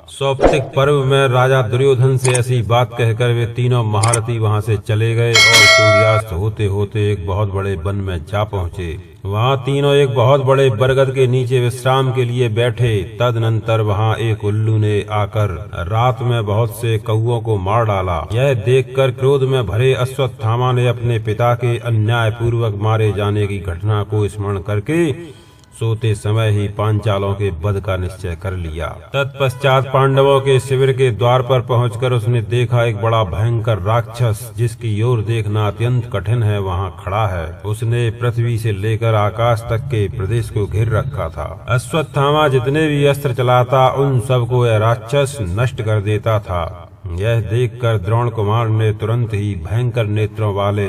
सौप्तिक पर्व में राजा दुर्योधन से ऐसी बात कहकर वे तीनों महारथी वहां से चले गए और सूर्यास्त होते होते एक बहुत बड़े वन में जा पहुंचे। वहां तीनों एक बहुत बड़े बरगद के नीचे विश्राम के लिए बैठे। तदनंतर वहां एक उल्लू ने आकर रात में बहुत से कौओं को मार डाला। यह देखकर क्रोध में भरे अश्वत्थामा ने अपने पिता के अन्याय पूर्वक मारे जाने की घटना को स्मरण करके सोते समय ही पांचालों के वध का निश्चय कर लिया। तत्पश्चात पांडवों के शिविर के द्वार पर पहुंचकर उसने देखा एक बड़ा भयंकर राक्षस जिसकी ओर देखना अत्यंत कठिन है वहां खड़ा है। उसने पृथ्वी से लेकर आकाश तक के प्रदेश को घेर रखा था। अश्वत्थामा जितने भी अस्त्र चलाता उन सबको यह राक्षस नष्ट कर देता था। यह देखकर द्रोण कुमार ने तुरंत ही भयंकर नेत्रों वाले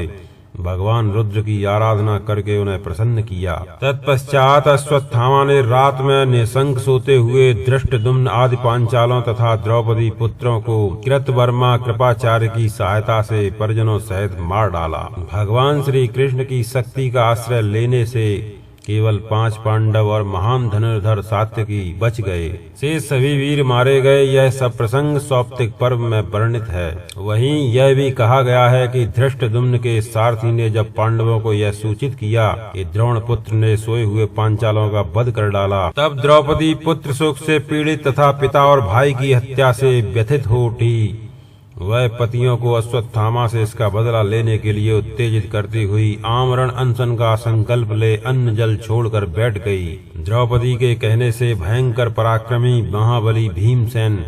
भगवान रुद्र की आराधना करके उन्हें प्रसन्न किया। तत्पश्चात अश्वत्थामा ने रात में निशंक सोते हुए धृष्टद्युम्न आदि पांचालों तथा द्रौपदी पुत्रों को कृतवर्मा कृपाचार्य की सहायता से परिजनों सहित मार डाला। भगवान श्री कृष्ण की शक्ति का आश्रय लेने से केवल 5 पांडव और महान धनुर्धर सात्यकी बच गए। से सभी वीर मारे गए। यह सब प्रसंग सौप्तिक पर्व में वर्णित है। वहीं यह भी कहा गया है कि धृष्टद्युम्न के सारथी ने जब पांडवों को यह सूचित किया कि द्रोण पुत्र ने सोए हुए पांचालों का वध कर डाला, तब द्रौपदी पुत्र शोक से पीड़ित तथा पिता और भाई की हत्या से व्यथित हो उठी। वह पतियों को अश्वत्थामा से इसका बदला लेने के लिए उत्तेजित करती हुई आमरण अनशन का संकल्प ले अन्न जल छोड़कर बैठ गई। द्रौपदी के कहने से भयंकर पराक्रमी महाबली भीमसेन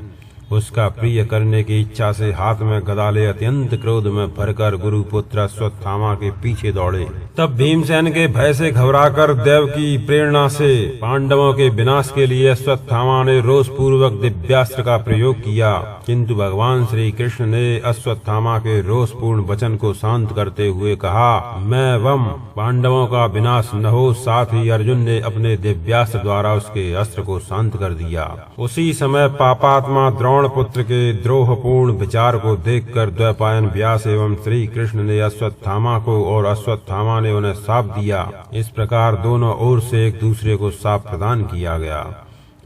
उसका प्रिय करने की इच्छा से हाथ में गदा ले अत्यंत क्रोध में भरकर गुरुपुत्र अश्वत्थामा के पीछे दौड़े। तब भीमसेन के भय से घबराकर देव की प्रेरणा से पांडवों के विनाश के लिए अश्वत्थामा ने रोष पूर्वक दिव्यास्त्र का प्रयोग किया, किंतु भगवान श्री कृष्ण ने अश्वत्थामा के रोषपूर्ण वचन को शांत करते हुए कहा, मैं वम पांडवों का विनाश न हो। साथ ही अर्जुन ने अपने दिव्यास्त्र द्वारा उसके अस्त्र को शांत कर दिया। उसी समय पापात्मा द्रोण पुत्र के द्रोहपूर्ण विचार को देखकर द्वैपायन व्यास एवं श्री कृष्ण ने अश्वत्थामा को और अश्वत्थामा ने उन्हें शाप दिया। इस प्रकार दोनों ओर से एक दूसरे को शाप प्रदान किया गया।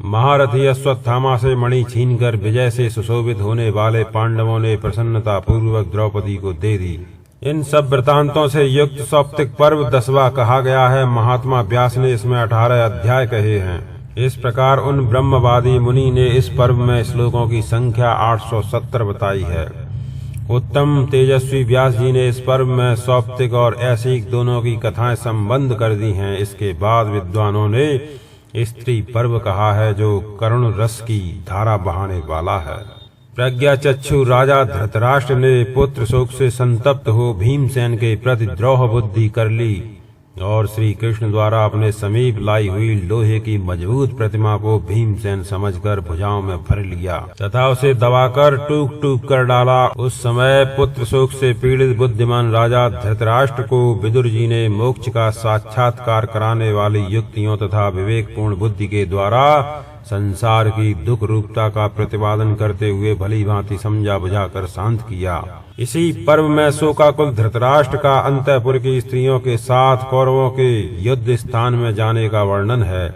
महारथी अश्वत्थामा से मणि छीनकर विजय से सुशोभित होने वाले पांडवों ने प्रसन्नता पूर्वक द्रौपदी को दे दी। इन सब वृतांतों से युक्त सौप्तिक पर्व 10वां कहा गया है। महात्मा व्यास ने इसमें 18 अध्याय कहे हैं। इस प्रकार उन ब्रह्मवादी मुनि ने इस पर्व में श्लोकों की संख्या 870 बताई है। उत्तम तेजस्वी व्यास जी ने इस पर्व में सौप्तिक और ऐसिक दोनों की कथाएं संबंध कर दी हैं। इसके बाद विद्वानों ने स्त्री पर्व कहा है जो करुण रस की धारा बहाने वाला है। प्रज्ञा चक्षु राजा धृतराष्ट्र ने पुत्र शोक से संतप्त हो भीमसेन के प्रति द्रोह बुद्धि कर ली और श्री कृष्ण द्वारा अपने समीप लाई हुई लोहे की मजबूत प्रतिमा को भीमसेन समझकर भुजाओं में भर लिया तथा उसे दबाकर टूक टूक कर डाला। उस समय पुत्र शोक से पीड़ित बुद्धिमान राजा धृतराष्ट्र को विदुर जी ने मोक्ष का साक्षात्कार कराने वाली युक्तियों तथा विवेकपूर्ण बुद्धि के द्वारा संसार की दुख रूपता का प्रतिपादन करते हुए भली भांति समझा बुझाकर शांत किया। इसी पर्व में शोकाकुल धृतराष्ट्र का अंतःपुर की स्त्रियों के साथ कौरवों के युद्ध स्थान में जाने का वर्णन है।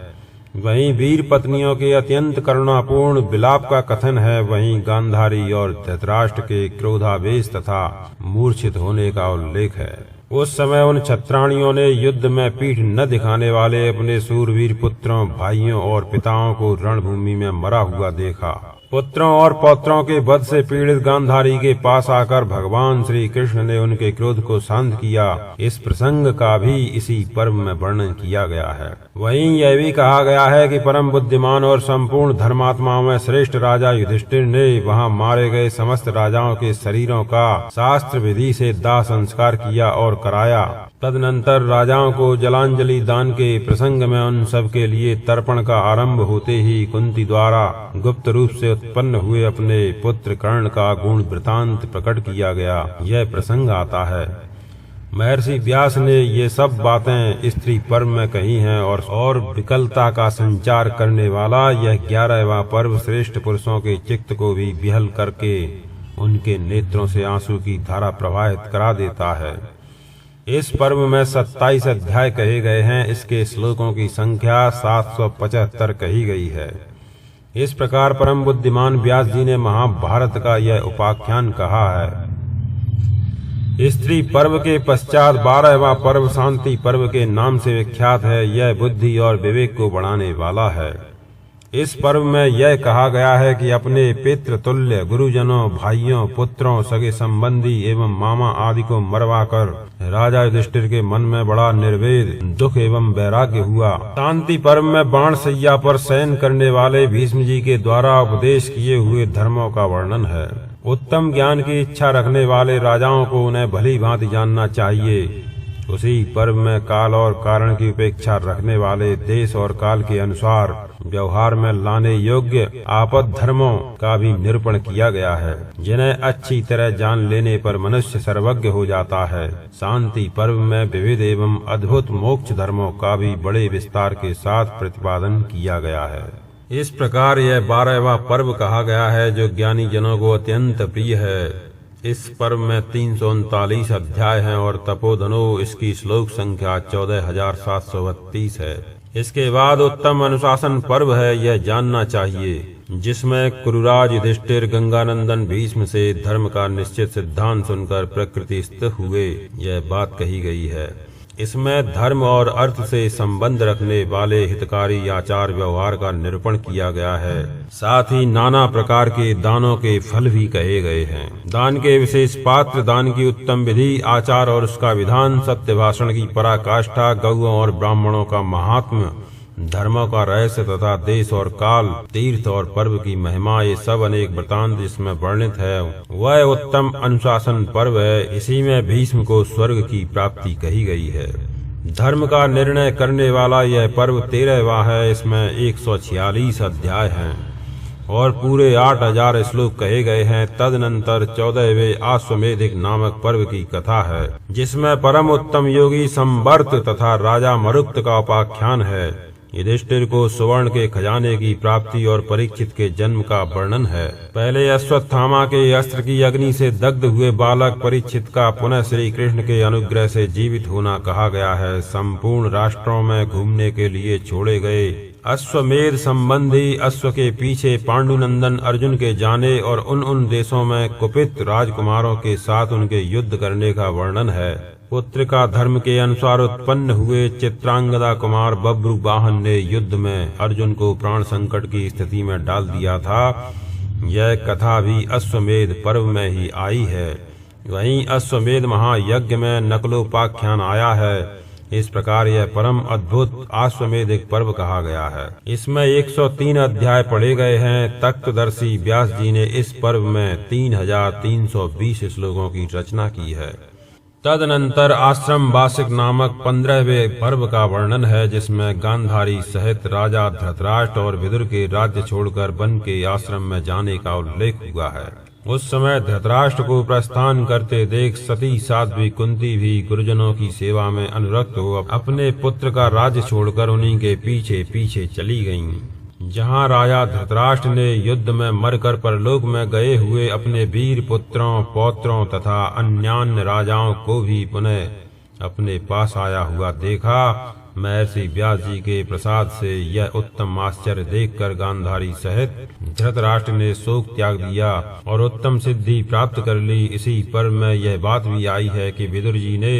वहीं वीर पत्नियों के अत्यंत करुणापूर्ण विलाप का कथन है। वहीं गांधारी और धृतराष्ट्र के क्रोधावेश तथा मूर्छित होने का उल्लेख है। उस समय उन छत्राणियों ने युद्ध में पीठ न दिखाने वाले अपने शूरवीर पुत्रों, भाइयों और पिताओं को रणभूमि में मरा हुआ देखा। पुत्रों और पौत्रों के वध से पीड़ित गांधारी के पास आकर भगवान श्री कृष्ण ने उनके क्रोध को शांत किया। इस प्रसंग का भी इसी पर्व में वर्णन किया गया है। वहीं यह भी कहा गया है कि परम बुद्धिमान और संपूर्ण धर्मात्माओं में श्रेष्ठ राजा युधिष्ठिर ने वहां मारे गए समस्त राजाओं के शरीरों का शास्त्र विधि से दाह संस्कार किया और कराया। तदनंतर राजाओं को जलांजलि दान के प्रसंग में उन सब के लिए तर्पण का आरंभ होते ही कुंती द्वारा गुप्त रूप से उत्पन्न हुए अपने पुत्र कर्ण का गुण वृतांत प्रकट किया गया। यह प्रसंग आता है। महर्षि व्यास ने ये सब बातें स्त्री पर्व में कही हैं और विकलता का संचार करने वाला यह 11वां पर्व श्रेष्ठ पुरुषों के चित्त को भी विहल करके उनके नेत्रों से आंसू की धारा प्रवाहित करा देता है। इस पर्व में 27 अध्याय कहे गए हैं। इसके श्लोकों की संख्या 775 कही गई है। इस प्रकार परम बुद्धिमान व्यास जी ने महाभारत का यह उपाख्यान कहा है। स्त्री पर्व के पश्चात 12वां पर्व शांति पर्व के नाम से विख्यात है। यह बुद्धि और विवेक को बढ़ाने वाला है। इस पर्व में यह कहा गया है कि अपने पितृ तुल्य गुरुजनों, भाइयों, पुत्रों, सगे संबंधी एवं मामा आदि को मरवाकर राजा युधिष्ठिर के मन में बड़ा निर्वेद दुख एवं वैराग्य हुआ। शांति पर्व में बाण सैया पर शयन करने वाले भीष्म जी के द्वारा उपदेश किए हुए धर्मों का वर्णन है। उत्तम ज्ञान की इच्छा रखने वाले राजाओं को उन्हें भली भांति जानना चाहिए। उसी पर्व में काल और कारण की उपेक्षा रखने वाले देश और काल के अनुसार व्यवहार में लाने योग्य आपद धर्मों का भी निरूपण किया गया है, जिन्हें अच्छी तरह जान लेने पर मनुष्य सर्वज्ञ हो जाता है। शांति पर्व में विविध एवं अद्भुत मोक्ष धर्मों का भी बड़े विस्तार के साथ प्रतिपादन किया गया है। इस प्रकार यह 12वां पर्व कहा गया है, जो ज्ञानी जनों को अत्यंत प्रिय है। इस पर्व में 339 अध्याय हैं और तपोधनो इसकी श्लोक संख्या 14,732 है। इसके बाद उत्तम अनुशासन पर्व है, यह जानना चाहिए, जिसमें कुरुराज युधिष्ठिर गंगानंदन भीष्म से धर्म का निश्चित सिद्धांत सुनकर प्रकृतिस्थ हुए, यह बात कही गई है। इसमें धर्म और अर्थ से संबंध रखने वाले हितकारी आचार व्यवहार का निरूपण किया गया है। साथ ही नाना प्रकार के दानों के फल भी कहे गए हैं। दान के विशेष पात्र, दान की उत्तम विधि, आचार और उसका विधान, सत्य भाषण की पराकाष्ठा, गौओं और ब्राह्मणों का महात्म्य, धर्मों का रहस्य तथा देश और काल, तीर्थ और पर्व की महिमा, ये सब अनेक वृतांत जिसमें वर्णित है, वह उत्तम अनुशासन पर्व है। इसी में भीष्म को स्वर्ग की प्राप्ति कही गई है। धर्म का निर्णय करने वाला यह पर्व 13वां है। इसमें 146 अध्याय हैं और पूरे 8,000 श्लोक कहे गए हैं। तदनंतर 14वें अश्वमेधिक नामक पर्व की कथा है, जिसमें परम उत्तम योगी संवर्त तथा राजा मरुक्त का उपाख्यान है। युधिष्ठिर को सुवर्ण के खजाने की प्राप्ति और परीक्षित के जन्म का वर्णन है। पहले अश्वत्थामा के अस्त्र की अग्नि से दग्ध हुए बालक परीक्षित का पुनः श्री कृष्ण के अनुग्रह से जीवित होना कहा गया है। संपूर्ण राष्ट्रों में घूमने के लिए छोड़े गए अश्वमेध संबंधी अश्व के पीछे पांडुनंदन अर्जुन के जाने और उन देशों में कुपित राजकुमारों के साथ उनके युद्ध करने का वर्णन है। पुत्र का धर्म के अनुसार उत्पन्न हुए चित्रांगदा कुमार बब्रुवाहन ने युद्ध में अर्जुन को प्राण संकट की स्थिति में डाल दिया था। यह कथा भी अश्वमेध पर्व में ही आई है। वहीं अश्वमेध महायज्ञ में नकलोपाख्यान आया है। इस प्रकार यह परम अद्भुत अश्वमेधिक पर्व कहा गया है। इसमें 103 अध्याय पढ़े गए हैं। तत्वदर्शी व्यास जी ने इस पर्व में 3,320 श्लोकों की रचना की है। तदनंतर आश्रम वासिक नामक 15वें पर्व का वर्णन है, जिसमें गांधारी सहित राजा धृतराष्ट्र और विदुर के राज्य छोड़कर वन के आश्रम में जाने का उल्लेख हुआ है। उस समय धृतराष्ट्र को प्रस्थान करते देख सती साध्वी कुंती भी गुरुजनों की सेवा में अनुरक्त हो अपने पुत्र का राज्य छोड़कर उन्हीं के पीछे पीछे चली गईं। जहाँ राजा धृतराष्ट्र ने युद्ध में मरकर परलोक में गए हुए अपने वीर पुत्रों, पौत्रों तथा अन्यान्य राजाओं को भी पुनः अपने पास आया हुआ देखा। महर्षि व्यास जी के प्रसाद से यह उत्तम आश्चर्य देखकर गांधारी सहित धृतराष्ट्र ने शोक त्याग दिया और उत्तम सिद्धि प्राप्त कर ली। इसी पर्व में यह बात भी आई है कि विदुर जी ने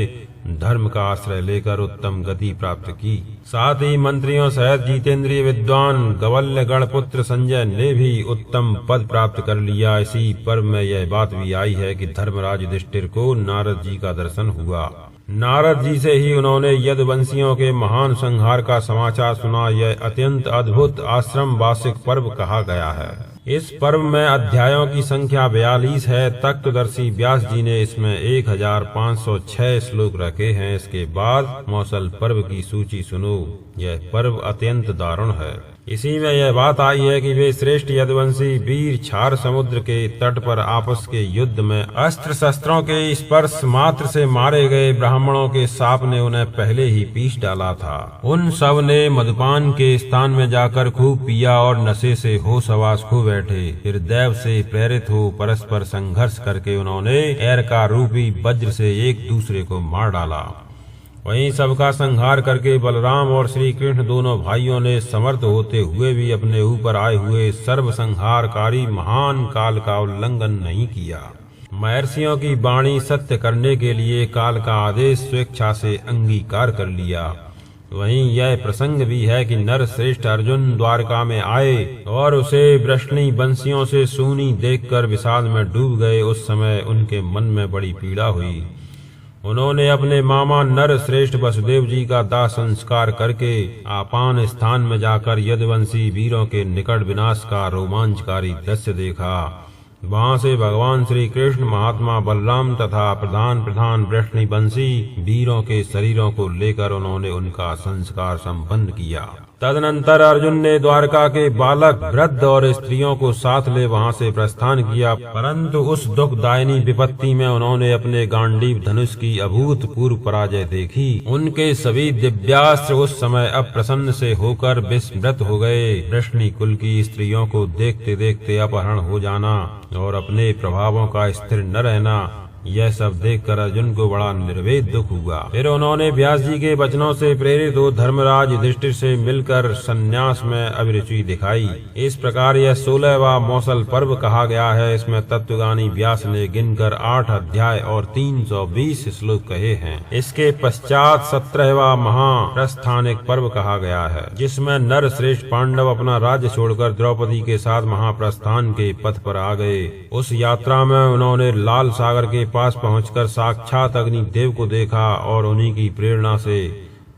धर्म का आश्रय लेकर उत्तम गति प्राप्त की। साथ ही मंत्रियों सहित जितेंद्रिय विद्वान गवल्य गण पुत्र संजय ने भी उत्तम पद प्राप्त कर लिया। इसी पर्व में यह बात भी आई है कि धर्मराज युधिष्ठिर को नारद जी का दर्शन हुआ। नारद जी से ही उन्होंने यदुवंशियों के महान संहार का समाचार सुना। यह अत्यंत अद्भुत आश्रम वासिक पर्व कहा गया है। इस पर्व में अध्यायों की संख्या 42 है। तत्वदर्शी व्यास जी ने इसमें 1506 श्लोक रखे हैं। इसके बाद मौसल पर्व की सूची सुनो। यह पर्व अत्यंत दारुण है। इसी में यह बात आई है कि वे श्रेष्ठ यदुवंशी वीर क्षार समुद्र के तट पर आपस के युद्ध में अस्त्र शस्त्रों के स्पर्श मात्र से मारे गए ब्राह्मणों के साप ने उन्हें पहले ही पीस डाला था। उन सब ने मधुपान के स्थान में जाकर खूब पिया और नशे से होश हवास खो बैठे। फिर दैव से प्रेरित हो परस्पर संघर्ष करके उन्होंने एर का रूपी वज्र से एक दूसरे को मार डाला वहीं सबका संहार करके बलराम और श्री कृष्ण दोनों भाइयों ने समर्थ होते हुए भी अपने ऊपर आए हुए सर्व संहारकारी महान काल का उल्लंघन नहीं किया। महर्षियों की वाणी सत्य करने के लिए काल का आदेश स्वेच्छा से अंगीकार कर लिया। वहीं यह प्रसंग भी है कि नर श्रेष्ठ अर्जुन द्वारका में आए और उसे वृष्णि बंसियों से सूनी देखकर विषाद में डूब गए। उस समय उनके मन में बड़ी पीड़ा हुई। उन्होंने अपने मामा नर श्रेष्ठ वसुदेव जी का दाह संस्कार करके आपान स्थान में जाकर यदुवंशी वीरों के निकट विनाश का रोमांचकारी दृश्य देखा। वहां से भगवान श्री कृष्ण, महात्मा बलराम तथा प्रधान वृष्णिवंशी वीरों के शरीरों को लेकर उन्होंने उनका संस्कार संपन्न किया। तदनंतर अर्जुन ने द्वारका के बालक, वृद्ध और स्त्रियों को साथ ले वहां से प्रस्थान किया, परंतु उस दुखदायिनी विपत्ति में उन्होंने अपने गांडीव धनुष की अभूतपूर्व पराजय देखी। उनके सभी दिव्यास्त्र उस समय अप्रसन्न से होकर विस्मृत हो गए। वृष्णि कुल की स्त्रियों को देखते देखते अपहरण हो जाना और अपने प्रभावों का स्थिर न रहना, यह सब देखकर अर्जुन को बड़ा निर्वेद दुख हुआ। फिर उन्होंने व्यास जी के वचनों से प्रेरित हो धर्मराज युधिष्ठिर से मिलकर संन्यास में अभिरुचि दिखाई। इस प्रकार यह 16वां मौसल पर्व कहा गया है। इसमें तत्वज्ञानी व्यास ने गिनकर 8 अध्याय और 320 श्लोक कहे हैं। इसके पश्चात 17वां महाप्रस्थानिक पर्व कहा गया है, जिसमें नर श्रेष्ठ पांडव अपना राज्य छोड़कर द्रौपदी के साथ महाप्रस्थान के पथ पर आ गए। उस यात्रा में उन्होंने लाल सागर के पास पहुंचकर साक्षात अग्निदेव को देखा और उन्हीं की प्रेरणा से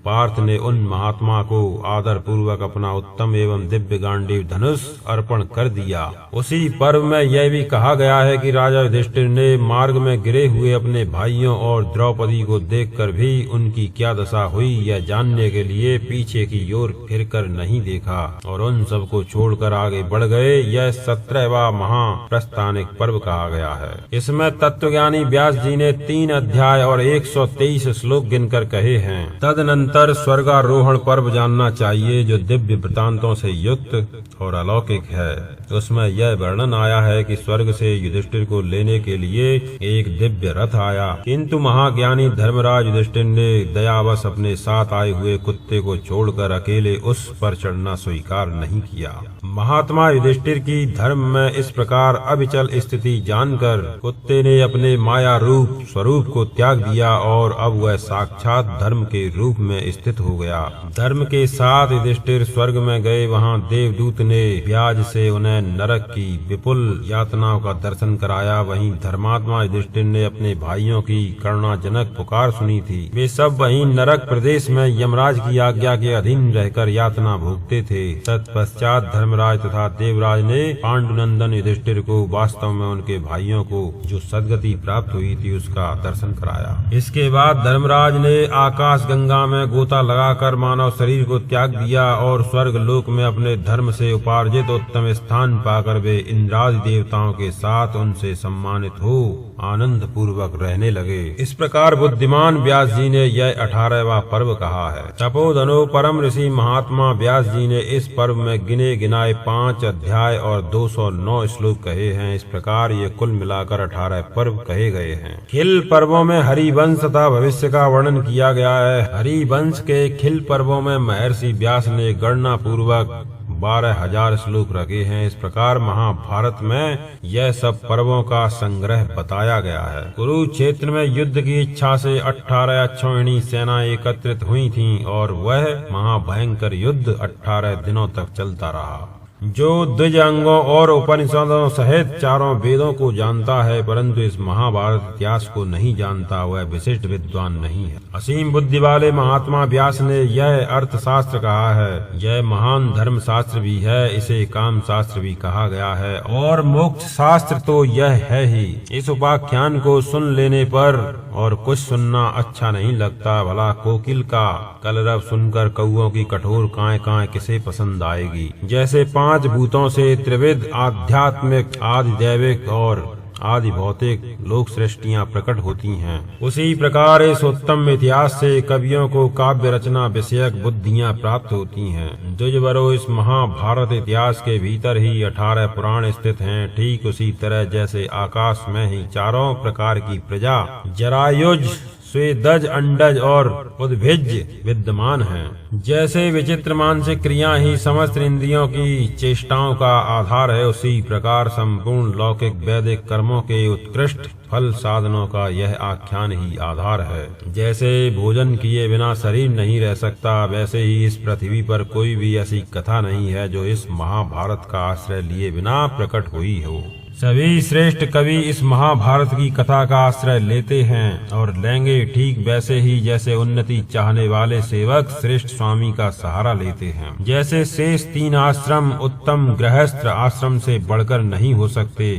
पार्थ ने उन महात्मा को आदर पूर्वक अपना उत्तम एवं दिव्य गांडीव धनुष अर्पण कर दिया। उसी पर्व में यह भी कहा गया है कि राजा युधिष्ठिर ने मार्ग में गिरे हुए अपने भाइयों और द्रौपदी को देखकर भी उनकी क्या दशा हुई यह जानने के लिए पीछे की ओर फिरकर नहीं देखा और उन सबको छोड़कर आगे बढ़ गए। यह 17वां महाप्रस्थानिक पर्व कहा गया है। इसमें तत्वज्ञानी व्यास जी ने 3 अध्याय और 123 श्लोक गिनकर कहे हैं। तदनंतर स्वर्गारोहण पर्व जानना चाहिए, जो दिव्य वृतांतों से युक्त और अलौकिक है। उसमें यह वर्णन आया है कि स्वर्ग से युधिष्ठिर को लेने के लिए एक दिव्य रथ आया, किंतु महाज्ञानी धर्मराज युधिष्ठिर ने दयावश अपने साथ आए हुए कुत्ते को छोड़कर अकेले उस पर चढ़ना स्वीकार नहीं किया। महात्मा युधिष्ठिर की धर्म में इस प्रकार अविचल स्थिति जानकर कुत्ते ने अपने माया रूप स्वरूप को त्याग दिया और अब वह साक्षात धर्म के रूप में स्थित हो गया। धर्म के साथ युधिष्ठिर स्वर्ग में गए। वहां देवदूत ने ब्याज से उन्हें नरक की विपुल यातनाओं का दर्शन कराया। वहीं धर्मात्मा युधिष्ठिर ने अपने भाइयों की करुणाजनक पुकार सुनी थी। वे सब वहीं नरक प्रदेश में यमराज की आज्ञा के अधीन रहकर यातना भोगते थे। तत्पश्चात धर्मराज तथा देवराज ने पांडुनंदन युधिष्ठिर को वास्तव में उनके भाइयों को जो सदगति प्राप्त हुई थी उसका दर्शन कराया। इसके बाद धर्मराज ने आकाश गंगा में गोता लगाकर मानव शरीर को त्याग दिया और स्वर्ग लोक में अपने धर्म से उपार्जित उत्तम स्थान पाकर वे इंद्रादि देवताओं के साथ उनसे सम्मानित हो आनंद पूर्वक रहने लगे। इस प्रकार बुद्धिमान व्यास जी ने यह 18वां पर्व कहा है। तपोधनो परम ऋषि महात्मा व्यास जी ने इस पर्व में गिने गिनाए 5 अध्याय और 209 श्लोक कहे हैं। इस प्रकार ये कुल मिलाकर 18 पर्व कहे गए हैं। खिल पर्वों में हरिवंश तथा भविष्य का वर्णन किया गया है। हरिवंश के खिल पर्वों में महर्षि व्यास ने गणना पूर्वक 12,000 श्लोक रखे हैं। इस प्रकार महाभारत में यह सब पर्वों का संग्रह बताया गया है। कुरुक्षेत्र में युद्ध की इच्छा से 18 अक्षौहिणी सेना एकत्रित हुई थीं और वह महाभयंकर युद्ध 18 दिनों तक चलता रहा। जो द्विज अंगों और उपनिषदों सहित 4 वेदों को जानता है परंतु इस महाभारत इतिहास को नहीं जानता, वह विशिष्ट विद्वान नहीं है। असीम बुद्धि वाले महात्मा व्यास ने यह अर्थशास्त्र कहा है। यह महान धर्म शास्त्र भी है, इसे काम शास्त्र भी कहा गया है और मोक्ष शास्त्र तो यह है ही। इस उपाख्यान को सुन लेने पर और कुछ सुनना अच्छा नहीं लगता। भला कोकिल का कलरव सुनकर कौओं की कठोर काएं काएं किसे पसंद आएगी। जैसे 5 भूतों से त्रिविध आध्यात्मिक, आदि दैविक और आदि भौतिक लोक सृष्टियां प्रकट होती हैं, उसी प्रकार इस उत्तम इतिहास से कवियों को काव्य रचना विषयक बुद्धियां प्राप्त होती हैं। द्विजवरो इस महाभारत इतिहास के भीतर ही 18 पुराण स्थित हैं। ठीक उसी तरह जैसे आकाश में ही 4 प्रकार की प्रजा जरायुज, स्वेदज, अंडज और उद्भिज्ज विद्यमान हैं। जैसे विचित्र मानसिक क्रिया ही समस्त इंद्रियों की चेष्टाओं का आधार है, उसी प्रकार संपूर्ण लौकिक वैदिक कर्मों के उत्कृष्ट फल साधनों का यह आख्यान ही आधार है। जैसे भोजन किए बिना शरीर नहीं रह सकता, वैसे ही इस पृथ्वी पर कोई भी ऐसी कथा नहीं है जो इस महाभारत का आश्रय लिए बिना प्रकट हुई हो। सभी श्रेष्ठ कवि इस महाभारत की कथा का आश्रय लेते हैं और लेंगे, ठीक वैसे ही जैसे उन्नति चाहने वाले सेवक श्रेष्ठ स्वामी का सहारा लेते हैं। जैसे शेष 3 आश्रम उत्तम गृहस्थ आश्रम से बढ़कर नहीं हो सकते,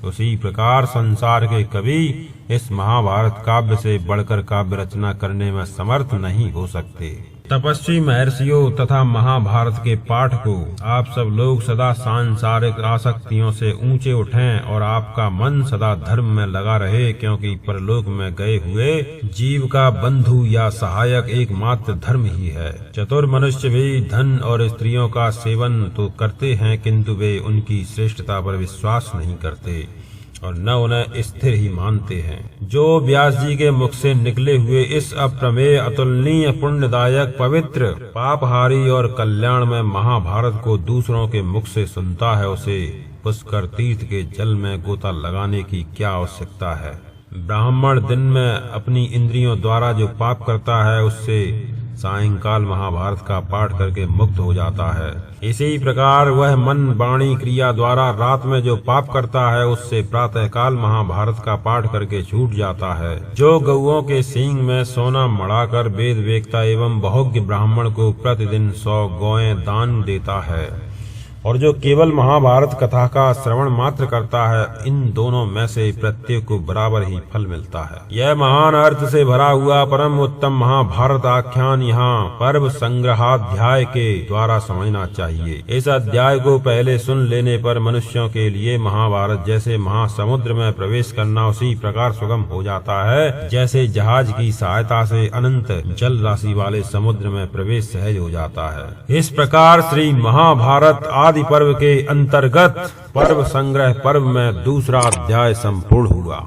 उसी प्रकार संसार के कवि इस महाभारत काव्य से बढ़कर काव्य रचना करने में समर्थ नहीं हो सकते। तपस्वी महर्षियों तथा महाभारत के पाठ को आप सब लोग सदा सांसारिक आसक्तियों से ऊंचे उठें और आपका मन सदा धर्म में लगा रहे, क्योंकि परलोक में गए हुए जीव का बंधु या सहायक एकमात्र धर्म ही है। चतुर मनुष्य भी धन और स्त्रियों का सेवन तो करते हैं, किंतु वे उनकी श्रेष्ठता पर विश्वास नहीं करते और न उन्हें स्थिर ही मानते हैं। जो व्यास जी के मुख से निकले हुए इस अप्रमेय अतुलनीय पुण्यदायक पवित्र पापहारी और कल्याणमय महाभारत को दूसरों के मुख से सुनता है, उसे पुष्कर तीर्थ के जल में गोता लगाने की क्या आवश्यकता है। ब्राह्मण दिन में अपनी इंद्रियों द्वारा जो पाप करता है, उससे सायंकाल महाभारत का पाठ करके मुक्त हो जाता है। इसी प्रकार वह मन वाणी क्रिया द्वारा रात में जो पाप करता है, उससे प्रातःकाल महाभारत का पाठ करके छूट जाता है। जो गौओं के सींग में सोना मढ़ाकर वेद वेत्ता एवं बहुज्ञ ब्राह्मण को प्रतिदिन 100 गौएं दान देता है और जो केवल महाभारत कथा का श्रवण मात्र करता है, इन दोनों में से प्रत्येक को बराबर ही फल मिलता है। यह महान अर्थ से भरा हुआ परम उत्तम महाभारत आख्यान यहाँ पर्व संग्रहाध्याय के द्वारा समझना चाहिए। इस अध्याय को पहले सुन लेने पर मनुष्यों के लिए महाभारत जैसे महासमुद्र में प्रवेश करना उसी प्रकार सुगम हो जाता है, जैसे जहाज की सहायता से अनंत जल राशि वाले समुद्र में प्रवेश सहज हो जाता है। इस प्रकार श्री महाभारत आदि पर्व के अंतर्गत पर्व संग्रह पर्व में दूसरा अध्याय संपूर्ण हुआ।